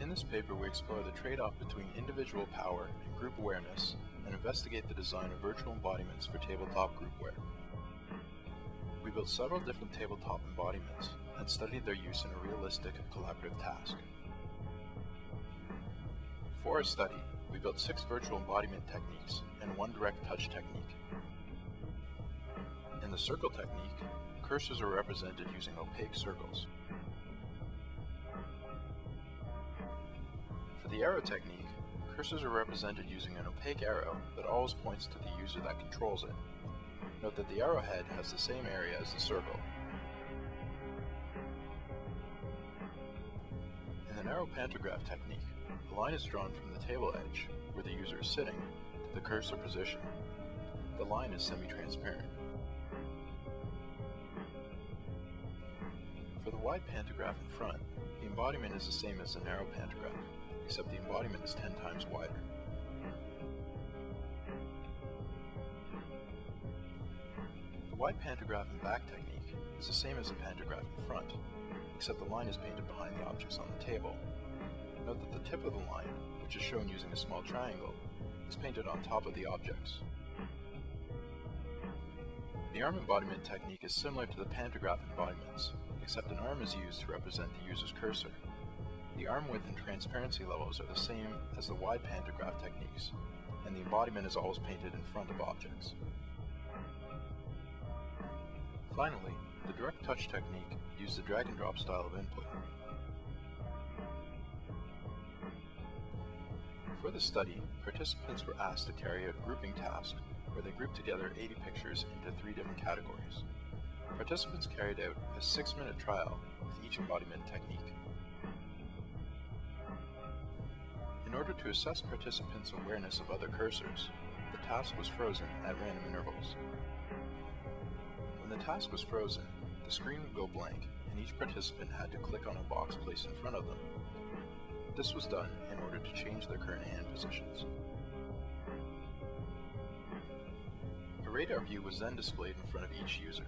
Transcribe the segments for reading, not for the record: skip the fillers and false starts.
In this paper, we explore the trade-off between individual power and group awareness and investigate the design of virtual embodiments for tabletop groupware. We built several different tabletop embodiments and studied their use in a realistic collaborative task. For our study, we built 6 virtual embodiment techniques and 1 direct touch technique. In the circle technique, cursors are represented using opaque circles. For the arrow technique, cursors are represented using an opaque arrow that always points to the user that controls it. Note that the arrowhead has the same area as the circle. In the narrow pantograph technique, the line is drawn from the table edge, where the user is sitting, to the cursor position. The line is semi-transparent. For the wide pantograph in front, the embodiment is the same as the narrow pantograph, except the embodiment is 10 times wider. The wide pantograph and back technique is the same as the pantograph in front, except the line is painted behind the objects on the table. Note that the tip of the line, which is shown using a small triangle, is painted on top of the objects. The arm embodiment technique is similar to the pantograph embodiments, except an arm is used to represent the user's cursor. The arm width and transparency levels are the same as the wide pantograph techniques, and the embodiment is always painted in front of objects. Finally, the direct touch technique used the drag and drop style of input. For the study, participants were asked to carry out a grouping task where they grouped together 80 pictures into 3 different categories. Participants carried out a 6-minute trial with each embodiment technique. In order to assess participants' awareness of other cursors, the task was frozen at random intervals. When the task was frozen, the screen would go blank and each participant had to click on a box placed in front of them. This was done in order to change their current hand positions. A radar view was then displayed in front of each user.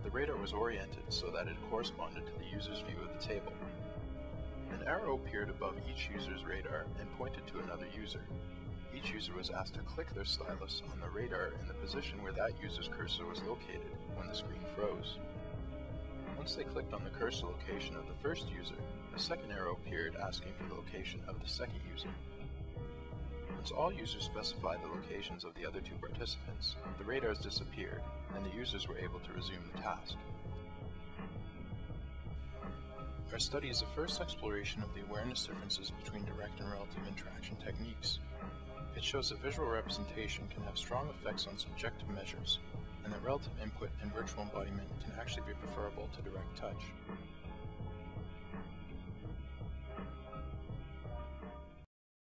The radar was oriented so that it corresponded to the user's view of the table. An arrow appeared above each user's radar and pointed to another user. Each user was asked to click their stylus on the radar in the position where that user's cursor was located when the screen froze. Once they clicked on the cursor location of the first user, a second arrow appeared asking for the location of the second user. Once all users specified the locations of the other 2 participants, the radars disappeared and the users were able to resume the task. Our study is the first exploration of the awareness differences between direct and relative interaction techniques. It shows that visual representation can have strong effects on subjective measures, and that relative input and virtual embodiment can actually be preferable to direct touch.